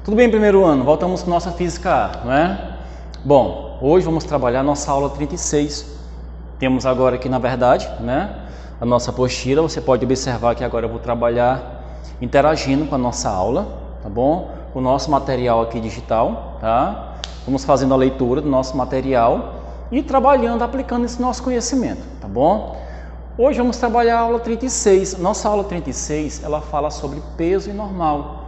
Tudo bem, primeiro ano? Voltamos com nossa Física A, não é? Bom, hoje vamos trabalhar nossa aula 36. Temos agora aqui, na verdade, né, a nossa apostila. Você pode observar que agora eu vou trabalhar interagindo com a nossa aula, tá bom? Com o nosso material aqui digital, tá? Vamos fazendo a leitura do nosso material e trabalhando, aplicando esse nosso conhecimento, tá bom? Hoje vamos trabalhar a aula 36. Nossa aula 36, ela fala sobre peso e normal,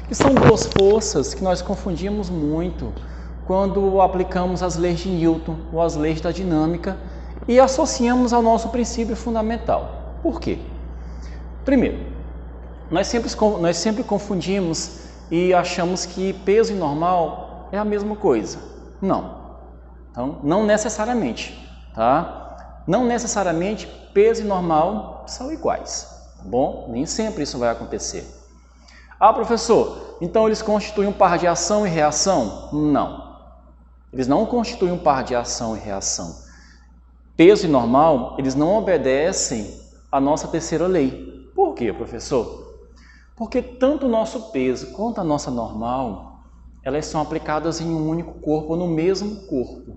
que são duas forças que nós confundimos muito quando aplicamos as leis de Newton ou as leis da dinâmica e associamos ao nosso princípio fundamental. Por quê? Primeiro, nós sempre confundimos e achamos que peso e normal é a mesma coisa. Não. Então, não necessariamente, tá? Não necessariamente peso e normal são iguais, tá bom? Nem sempre isso vai acontecer. Ah, professor, então eles constituem um par de ação e reação? Não. Eles não constituem um par de ação e reação. Peso e normal, eles não obedecem à nossa terceira lei. Por quê, professor? Porque tanto o nosso peso quanto a nossa normal, elas são aplicadas em um único corpo, ou no mesmo corpo.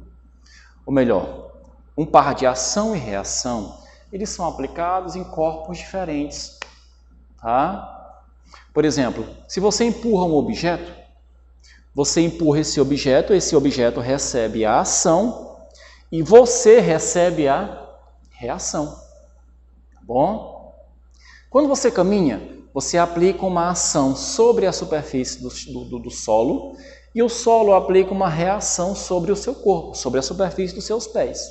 Ou melhor, um par de ação e reação, eles são aplicados em corpos diferentes, tá? Por exemplo, se você empurra um objeto, você empurra esse objeto recebe a ação e você recebe a reação, tá bom? Quando você caminha, você aplica uma ação sobre a superfície do solo e o solo aplica uma reação sobre o seu corpo, sobre a superfície dos seus pés,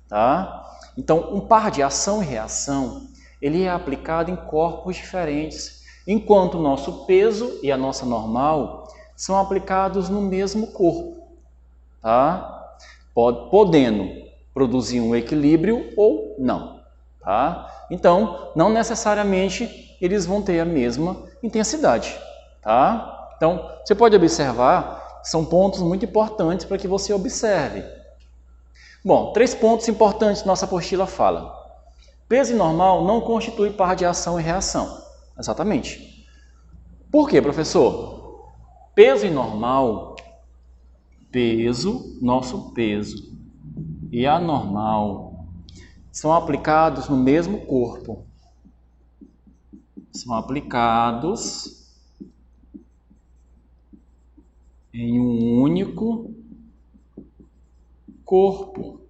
tá? Então, um par de ação e reação, ele é aplicado em corpos diferentes, enquanto o nosso peso e a nossa normal são aplicados no mesmo corpo, tá? Podendo produzir um equilíbrio ou não, tá? Então, não necessariamente eles vão ter a mesma intensidade, tá? Então, você pode observar, são pontos muito importantes para que você observe. Bom, 3 pontos importantes que nossa apostila fala. Peso e normal não constitui par de ação e reação. Exatamente. Por quê, professor? Peso e normal, nosso peso e a normal são aplicados no mesmo corpo. São aplicados em um único corpo.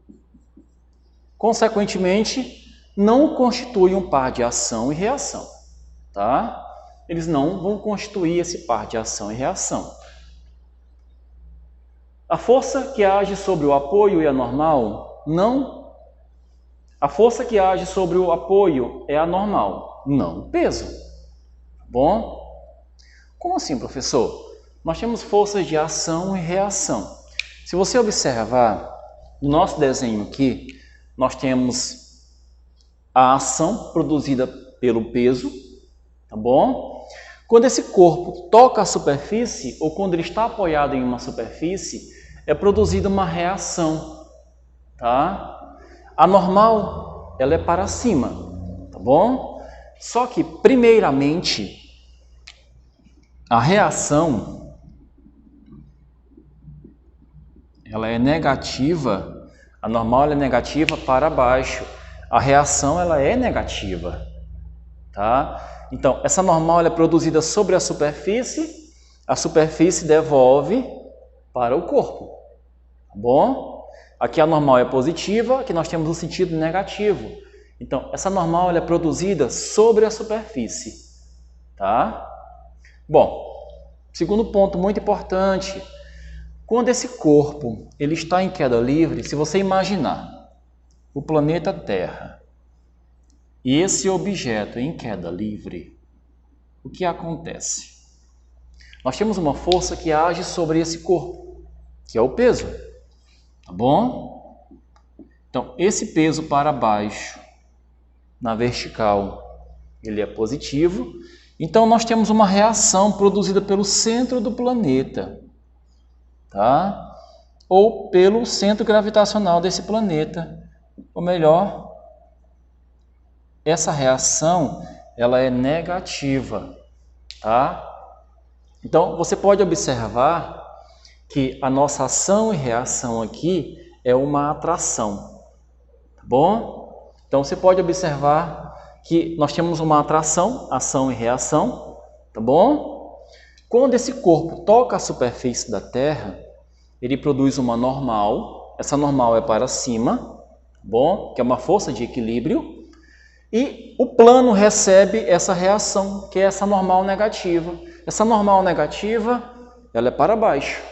Consequentemente, não constitui um par de ação e reação, tá? Eles não vão constituir esse par de ação e reação. A força que age sobre o apoio e a normal, não. A força que age sobre o apoio é a normal, não o peso. Bom? Como assim, professor? Nós temos forças de ação e reação. Se você observar no nosso desenho aqui, nós temos a ação produzida pelo peso, tá bom? Quando esse corpo toca a superfície, ou quando ele está apoiado em uma superfície, é produzida uma reação, tá? A normal, ela é para cima, tá bom? Só que, primeiramente, a reação, ela é negativa, a normal ela é negativa para baixo, a reação ela é negativa, tá? Então, essa normal ela é produzida sobre a superfície devolve para o corpo, tá bom? Aqui a normal é positiva, aqui nós temos o sentido negativo. Então, essa normal ela é produzida sobre a superfície, tá? Bom, segundo ponto muito importante, quando esse corpo ele está em queda livre, se você imaginar o planeta Terra e esse objeto em queda livre, o que acontece? Nós temos uma força que age sobre esse corpo, que é o peso, tá bom? Então, esse peso para baixo, na vertical, ele é positivo. Então, nós temos uma reação produzida pelo centro do planeta, tá? Ou pelo centro gravitacional desse planeta. Ou melhor, essa reação, ela é negativa, tá? Então, você pode observar que a nossa ação e reação aqui é uma atração, tá bom? Então, você pode observar que nós temos uma atração, ação e reação, tá bom? Quando esse corpo toca a superfície da Terra, ele produz uma normal, essa normal é para cima, tá bom? Que é uma força de equilíbrio, e o plano recebe essa reação, que é essa normal negativa. Essa normal negativa, ela é para baixo.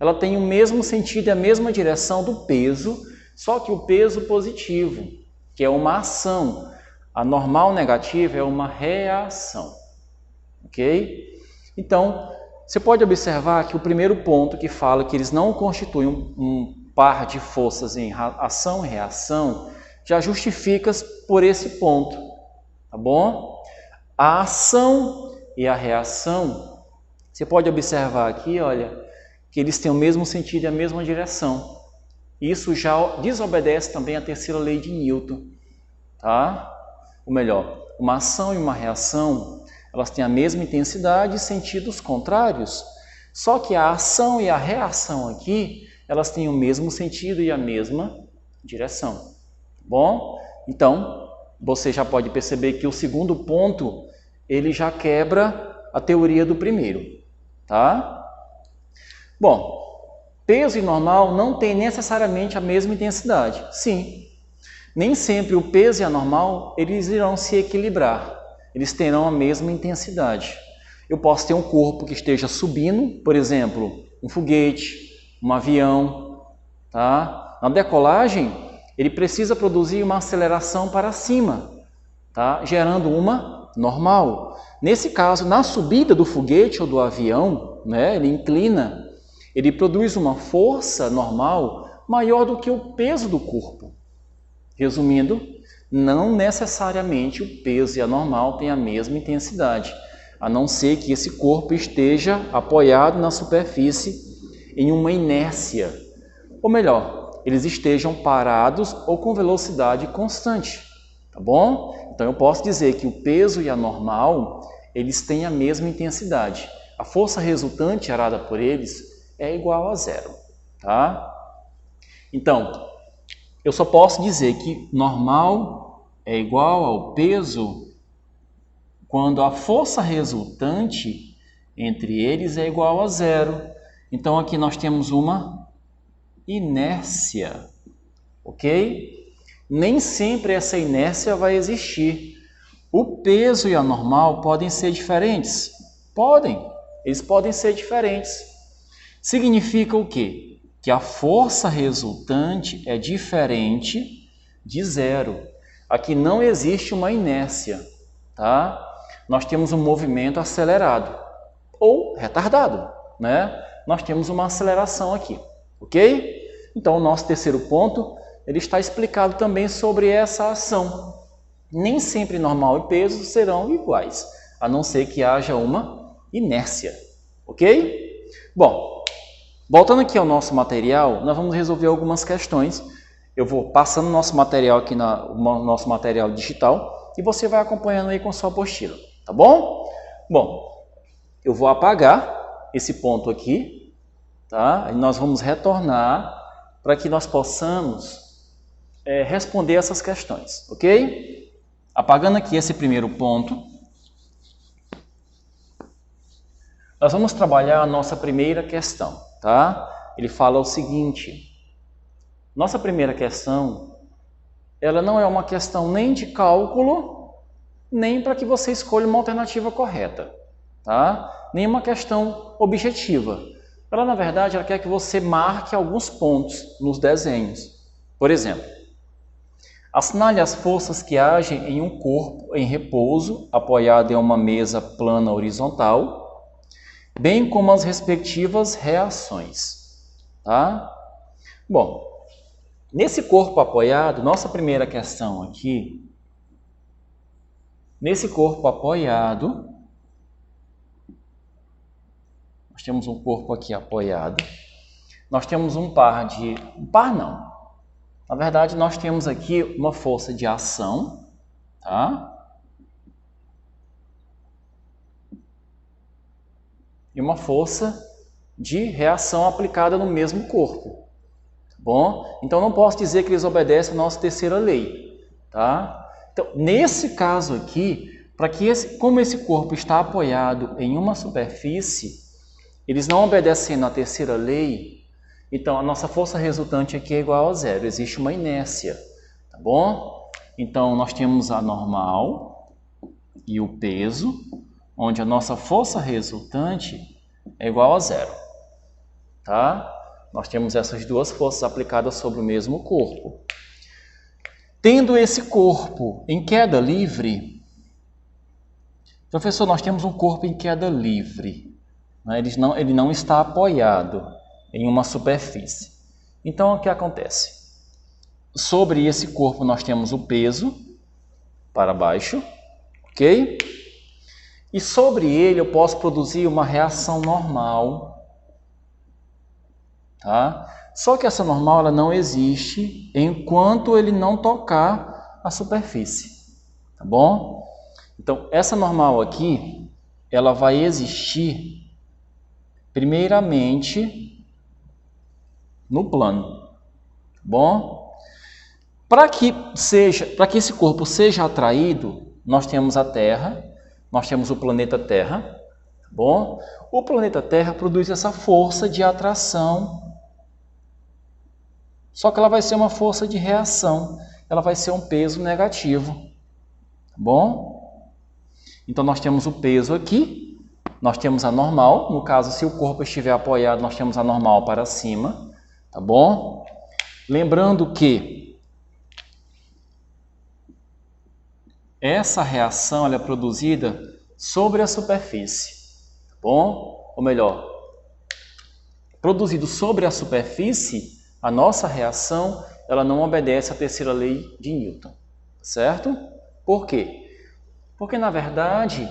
Ela tem o mesmo sentido e a mesma direção do peso, só que o peso positivo, que é uma ação. A normal negativa é uma reação. Ok? Então, você pode observar que o primeiro ponto que fala que eles não constituem um par de forças em ação e reação, já justifica por esse ponto, tá bom? A ação e a reação, você pode observar aqui, olha, que eles têm o mesmo sentido e a mesma direção. Isso já desobedece também à terceira lei de Newton, tá? Ou melhor, uma ação e uma reação, elas têm a mesma intensidade e sentidos contrários. Só que a ação e a reação aqui, elas têm o mesmo sentido e a mesma direção. Bom, então, você já pode perceber que o segundo ponto, ele já quebra a teoria do primeiro, tá? Bom, peso e normal não têm necessariamente a mesma intensidade. Sim, nem sempre o peso e a normal, eles irão se equilibrar, eles terão a mesma intensidade. Eu posso ter um corpo que esteja subindo, por exemplo, um foguete, um avião, tá? Na decolagem, ele precisa produzir uma aceleração para cima, tá? Gerando uma normal. Nesse caso, na subida do foguete ou do avião, né, ele inclina, ele produz uma força normal maior do que o peso do corpo. Resumindo, não necessariamente o peso e a normal têm a mesma intensidade, a não ser que esse corpo esteja apoiado na superfície em uma inércia, ou melhor, eles estejam parados ou com velocidade constante, tá bom? Então eu posso dizer que o peso e a normal, eles têm a mesma intensidade. A força resultante gerada por eles é igual a zero, tá? Então, eu só posso dizer que normal é igual ao peso quando a força resultante entre eles é igual a zero. Então aqui nós temos uma inércia, ok? Nem sempre essa inércia vai existir. O peso e a normal podem ser diferentes? Eles podem ser diferentes. Significa o quê? Que a força resultante é diferente de zero. Aqui não existe uma inércia, tá? Nós temos um movimento acelerado ou retardado, né? Nós temos uma aceleração aqui, ok? Então, o nosso terceiro ponto, ele está explicado também sobre essa ação. Nem sempre normal e peso serão iguais, a não ser que haja uma inércia, ok? Bom, voltando aqui ao nosso material, nós vamos resolver algumas questões. Eu vou passando nosso material aqui no nosso material digital e você vai acompanhando aí com sua apostila, tá bom? Bom, eu vou apagar esse ponto aqui, tá? E nós vamos retornar para que nós possamos responder essas questões, ok? Apagando aqui esse primeiro ponto, nós vamos trabalhar a nossa primeira questão, tá? Ele fala o seguinte: nossa primeira questão, ela não é uma questão nem de cálculo, nem para que você escolha uma alternativa correta, tá? Nem uma questão objetiva. Ela, na verdade, ela quer que você marque alguns pontos nos desenhos. Por exemplo, assinale as forças que agem em um corpo em repouso, apoiado em uma mesa plana horizontal, bem como as respectivas reações, tá? Bom, nesse corpo apoiado, nossa primeira questão aqui, nesse corpo apoiado, nós temos um corpo aqui apoiado, nós temos um par não, na verdade nós temos aqui uma força de ação, tá? e uma força de reação aplicada no mesmo corpo. Tá bom? Então, não posso dizer que eles obedecem à nossa terceira lei. Tá? Então, nesse caso aqui, como esse corpo está apoiado em uma superfície, eles não obedecendo à terceira lei, então a nossa força resultante aqui é igual a zero, existe uma inércia, tá bom? Então nós temos a normal e o peso, onde a nossa força resultante é igual a zero, tá? Nós temos essas duas forças aplicadas sobre o mesmo corpo. Tendo esse corpo em queda livre, professor, nós temos um corpo em queda livre. Ele não está apoiado em uma superfície. Então, o que acontece? Sobre esse corpo nós temos o peso para baixo, ok? E sobre ele eu posso produzir uma reação normal, tá? Só que essa normal ela não existe enquanto ele não tocar a superfície, tá bom? Então, essa normal aqui, ela vai existir primeiramente no plano, tá bom? Para que esse corpo seja atraído, nós temos a Terra, nós temos o planeta Terra, tá bom? O planeta Terra produz essa força de atração, só que ela vai ser uma força de reação, ela vai ser um peso negativo, tá bom? Então nós temos o peso aqui, nós temos a normal, no caso, se o corpo estiver apoiado, nós temos a normal para cima, tá bom? Lembrando que essa reação ela é produzida sobre a superfície, tá bom? Ou melhor, produzido sobre a superfície, a nossa reação ela não obedece à terceira lei de Newton, certo? Por quê? Porque, na verdade,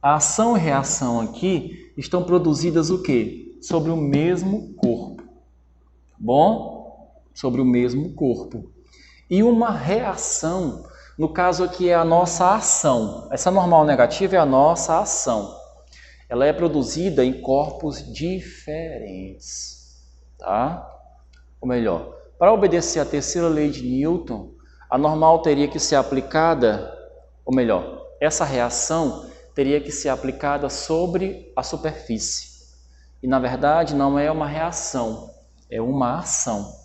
a ação e reação aqui estão produzidas o quê? Sobre o mesmo corpo, tá bom? Sobre o mesmo corpo. E uma reação, no caso aqui é a nossa ação. Essa normal negativa é a nossa ação. Ela é produzida em corpos diferentes, tá? Ou melhor, para obedecer à terceira lei de Newton, a normal teria que ser aplicada, ou melhor, essa reação teria que ser aplicada sobre a superfície. E, na verdade, não é uma reação, é uma ação,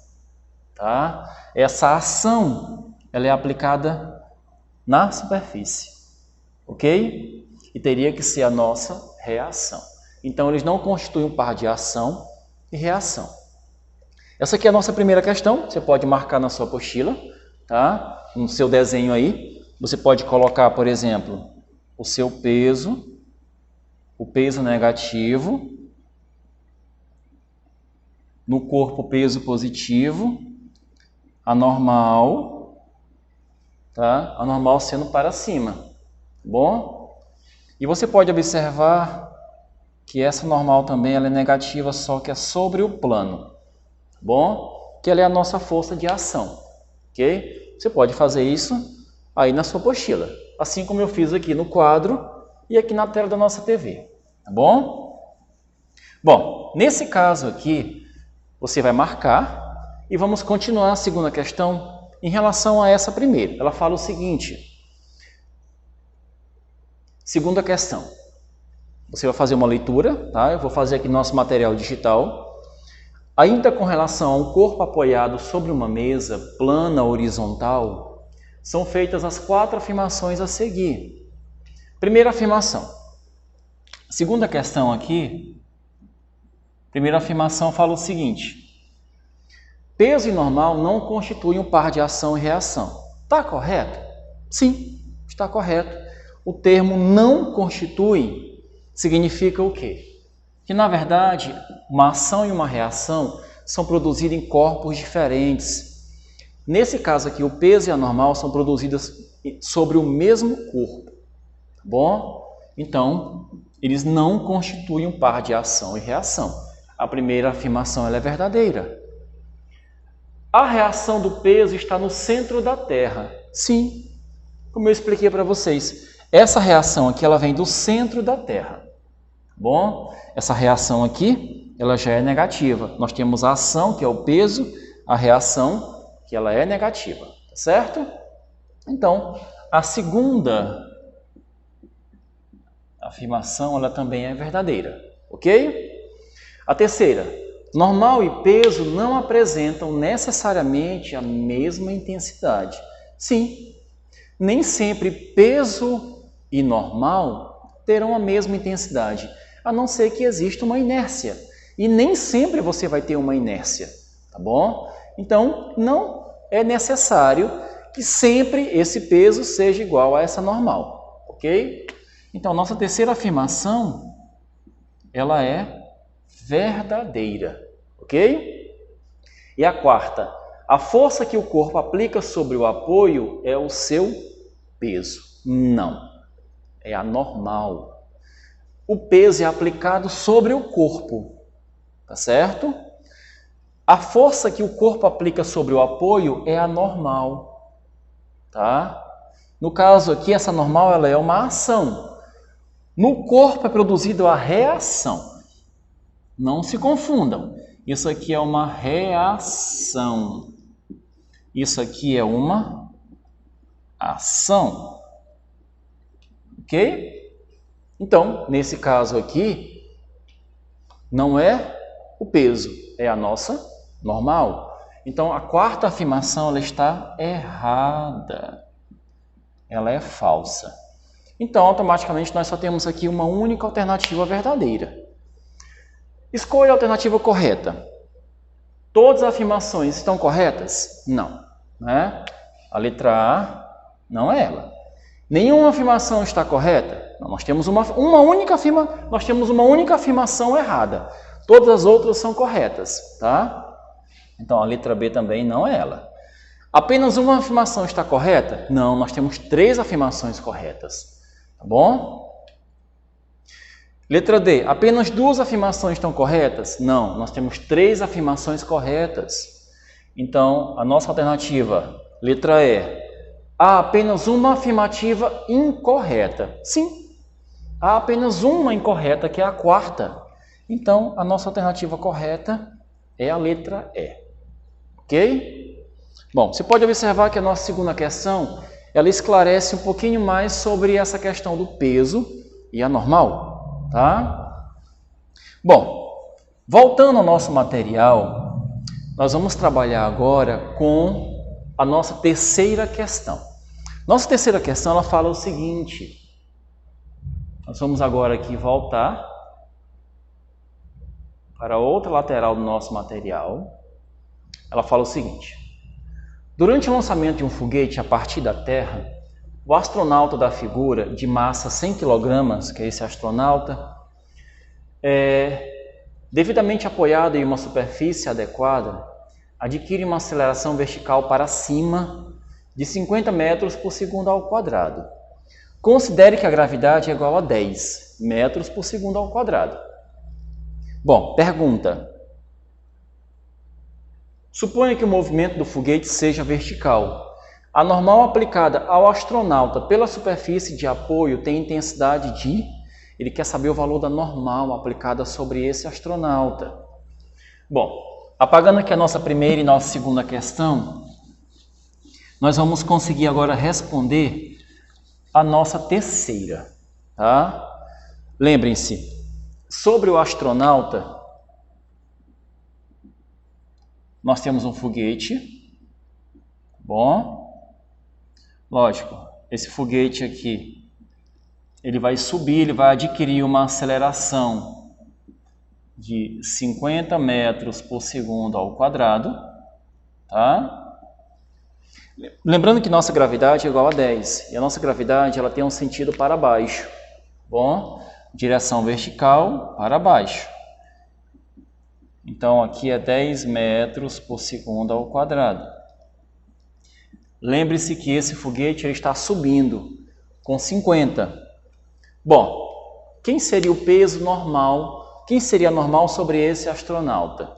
tá? Essa ação, ela é aplicada na superfície, ok? E teria que ser a nossa reação. Então, eles não constituem um par de ação e reação. Essa aqui é a nossa primeira questão, você pode marcar na sua apostila, tá? No seu desenho aí, você pode colocar, por exemplo, o seu peso, o peso negativo, no corpo peso positivo, a normal, tá? A normal sendo para cima, tá bom? E você pode observar que essa normal também ela é negativa, só que é sobre o plano, tá bom? Que ela é a nossa força de ação, ok? Você pode fazer isso aí na sua apostila, assim como eu fiz aqui no quadro e aqui na tela da nossa TV, tá bom? Bom, nesse caso aqui, você vai marcar e vamos continuar a segunda questão em relação a essa primeira. Ela fala o seguinte, segunda questão, você vai fazer uma leitura, tá? Eu vou fazer aqui no nosso material digital. Ainda com relação a um corpo apoiado sobre uma mesa plana horizontal, são feitas as 4 afirmações a seguir. Primeira afirmação. Segunda questão aqui, primeira afirmação fala o seguinte, peso e normal não constituem um par de ação e reação. Está correto? Sim, está correto. O termo não constitui significa o quê? Que, na verdade, uma ação e uma reação são produzidas em corpos diferentes. Nesse caso aqui, o peso e a normal são produzidas sobre o mesmo corpo, tá bom? Então, eles não constituem um par de ação e reação. A primeira afirmação ela é verdadeira. A reação do peso está no centro da Terra. Sim, como eu expliquei para vocês, essa reação aqui ela vem do centro da Terra, tá bom? Essa reação aqui, ela já é negativa. Nós temos a ação, que é o peso, a reação, que ela é negativa, tá certo? Então, a segunda afirmação, ela também é verdadeira, ok? A terceira, normal e peso não apresentam necessariamente a mesma intensidade. Sim, nem sempre peso e normal terão a mesma intensidade, a não ser que exista uma inércia. E nem sempre você vai ter uma inércia, tá bom? Então, não é necessário que sempre esse peso seja igual a essa normal, ok? Então, nossa terceira afirmação, ela é verdadeira, ok? E a quarta, a força que o corpo aplica sobre o apoio é o seu peso. Não, é a normal. O peso é aplicado sobre o corpo, tá certo? A força que o corpo aplica sobre o apoio é a normal, tá? No caso aqui, essa normal ela é uma ação. No corpo é produzida a reação. Não se confundam. Isso aqui é uma reação. Isso aqui é uma ação. Ok? Então, nesse caso aqui, não é o peso, é a nossa normal. Então, a quarta afirmação ela está errada. Ela é falsa. Então, automaticamente, nós só temos aqui uma única alternativa verdadeira. Escolha a alternativa correta. Todas as afirmações estão corretas? Não. Né? A letra A não é ela. Nenhuma afirmação está correta? Não, nós temos uma única afirmação errada. Todas as outras são corretas. Tá? Então, a letra B também não é ela. Apenas uma afirmação está correta? Não, nós temos 3 afirmações corretas. Tá bom? Letra D, apenas 2 afirmações estão corretas? Não, nós temos 3 afirmações corretas. Então, a nossa alternativa, letra E, há apenas uma afirmativa incorreta. Sim, há apenas uma incorreta, que é a quarta. Então, a nossa alternativa correta é a letra E. Ok? Bom, você pode observar que a nossa segunda questão, ela esclarece um pouquinho mais sobre essa questão do peso e a normal, tá? Bom, voltando ao nosso material, nós vamos trabalhar agora com a nossa terceira questão. Nossa terceira questão, ela fala o seguinte, nós vamos agora aqui voltar para a outra lateral do nosso material. Ela fala o seguinte, durante o lançamento de um foguete a partir da Terra, o astronauta da figura de massa 100 kg, que é esse astronauta, devidamente apoiado em uma superfície adequada, adquire uma aceleração vertical para cima de 50 metros por segundo ao quadrado. Considere que a gravidade é igual a 10 metros por segundo ao quadrado. Bom, pergunta. Suponha que o movimento do foguete seja vertical. A normal aplicada ao astronauta pela superfície de apoio tem intensidade de... Ele quer saber o valor da normal aplicada sobre esse astronauta. Bom, apagando aqui a nossa primeira e nossa segunda questão, nós vamos conseguir agora responder a nossa terceira, tá? Lembrem-se, sobre o astronauta, nós temos um foguete, bom, lógico, esse foguete aqui, ele vai subir, ele vai adquirir uma aceleração de 50 metros por segundo ao quadrado, tá? Lembrando que nossa gravidade é igual a 10, e a nossa gravidade ela tem um sentido para baixo, bom, direção vertical para baixo. Então, aqui é 10 metros por segundo ao quadrado. Lembre-se que esse foguete ele está subindo com 50. Bom, quem seria o peso normal? Quem seria normal sobre esse astronauta?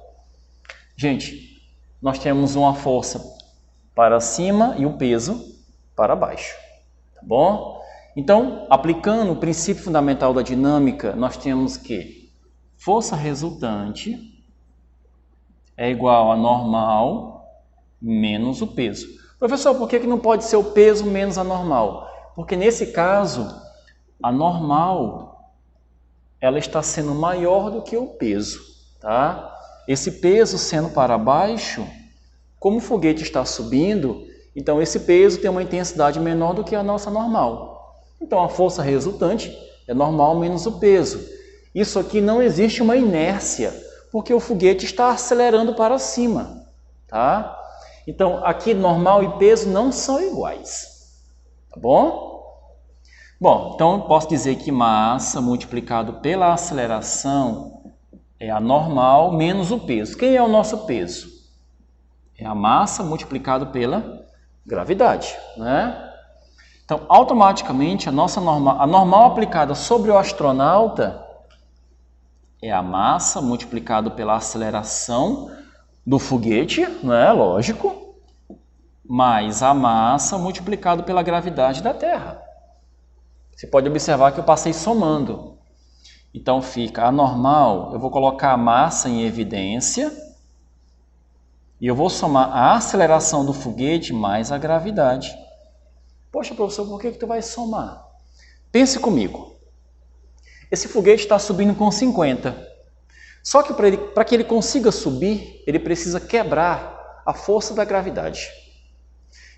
Gente, nós temos uma força para cima e o peso para baixo, tá bom? Então, aplicando o princípio fundamental da dinâmica, nós temos que força resultante é igual a normal menos o peso. Professor, por que não pode ser o peso menos a normal? Porque nesse caso, a normal ela está sendo maior do que o peso, tá? Esse peso sendo para baixo, como o foguete está subindo, então esse peso tem uma intensidade menor do que a nossa normal. Então a força resultante é normal menos o peso. Isso aqui não existe uma inércia, porque o foguete está acelerando para cima, tá? Então aqui normal e peso não são iguais, tá bom? Bom, então eu posso dizer que massa multiplicado pela aceleração é a normal menos o peso. Quem é o nosso peso? É a massa multiplicado pela gravidade, né? Então, automaticamente, a normal aplicada sobre o astronauta é a massa multiplicado pela aceleração do foguete, né? Lógico, mais a massa multiplicado pela gravidade da Terra. Você pode observar que eu passei somando. Então, fica a normal, eu vou colocar a massa em evidência e eu vou somar a aceleração do foguete mais a gravidade. Poxa, professor, por que tu vai somar? Pense comigo. Esse foguete está subindo com 50. Só que para que ele consiga subir, ele precisa quebrar a força da gravidade.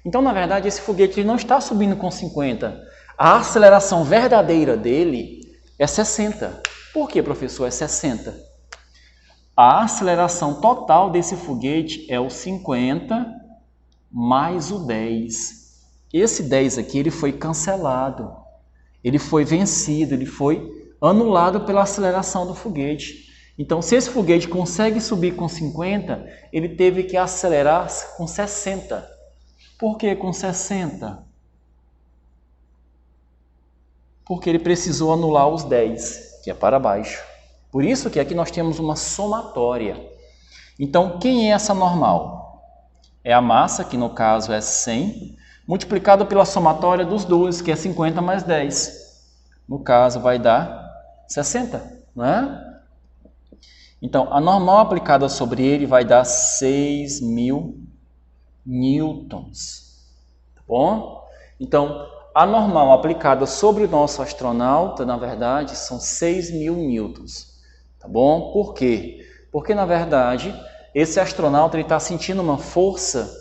Então, na verdade, esse foguete ele não está subindo com 50. A aceleração verdadeira dele é 60. Por que, professor, é 60? A aceleração total desse foguete é o 50 mais o 10. Esse 10 aqui ele foi cancelado, ele foi vencido, ele foi anulado pela aceleração do foguete. Então, se esse foguete consegue subir com 50, ele teve que acelerar com 60. Por que com 60? Porque ele precisou anular os 10, que é para baixo. Por isso que aqui nós temos uma somatória. Então, quem é essa normal? É a massa, que no caso é 100, multiplicado pela somatória dos dois, que é 50 mais 10. No caso, vai dar 60, não é? Então, a normal aplicada sobre ele vai dar 6.000 newtons. Tá bom? Então, a normal aplicada sobre o nosso astronauta, na verdade, são 6.000 newtons. Tá bom? Por quê? Porque, na verdade, esse astronauta está sentindo uma força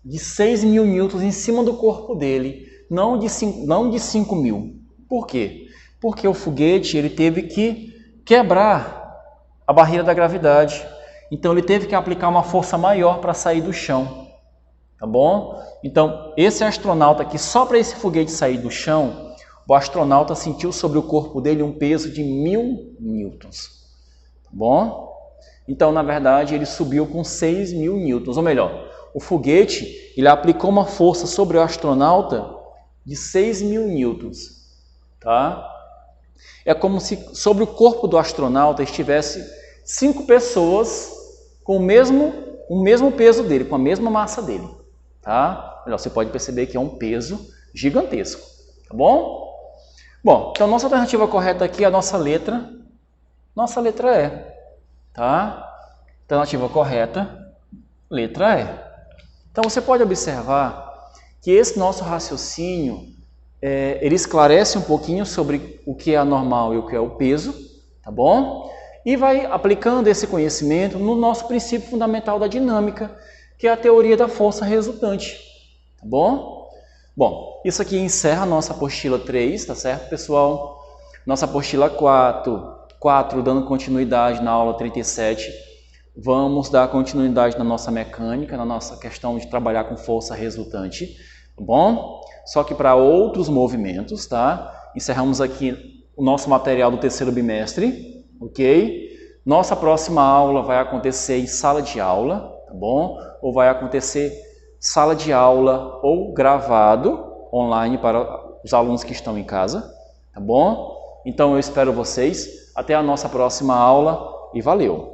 de 6.000 newtons em cima do corpo dele, não de 5.000. Por quê? Porque o foguete ele teve que quebrar a barreira da gravidade. Então ele teve que aplicar uma força maior para sair do chão. Tá bom? Então esse astronauta aqui, só para esse foguete sair do chão, o astronauta sentiu sobre o corpo dele um peso de 1.000 newtons. Tá bom? Então na verdade ele subiu com 6.000 newtons, ou melhor, o foguete ele aplicou uma força sobre o astronauta de 6.000 newtons. Tá? É como se sobre o corpo do astronauta estivesse 5 pessoas com o mesmo peso dele, com a mesma massa dele. Tá? Você pode perceber que é um peso gigantesco. Tá bom? Bom, então nossa alternativa correta aqui é a nossa letra E. Tá? Alternativa correta, letra E. Então você pode observar que esse nosso raciocínio ele esclarece um pouquinho sobre o que é a normal e o que é o peso, tá bom? E vai aplicando esse conhecimento no nosso princípio fundamental da dinâmica, que é a teoria da força resultante, tá bom? Bom, isso aqui encerra a nossa apostila 3, tá certo, pessoal? Nossa apostila 4, dando continuidade na aula 37, vamos dar continuidade na nossa mecânica, na nossa questão de trabalhar com força resultante, tá bom? Só que para outros movimentos, tá? Encerramos aqui o nosso material do terceiro bimestre, ok? Nossa próxima aula vai acontecer em sala de aula, tá bom? Ou vai acontecer sala de aula ou gravado online para os alunos que estão em casa, tá bom? Então eu espero vocês, até a nossa próxima aula e valeu!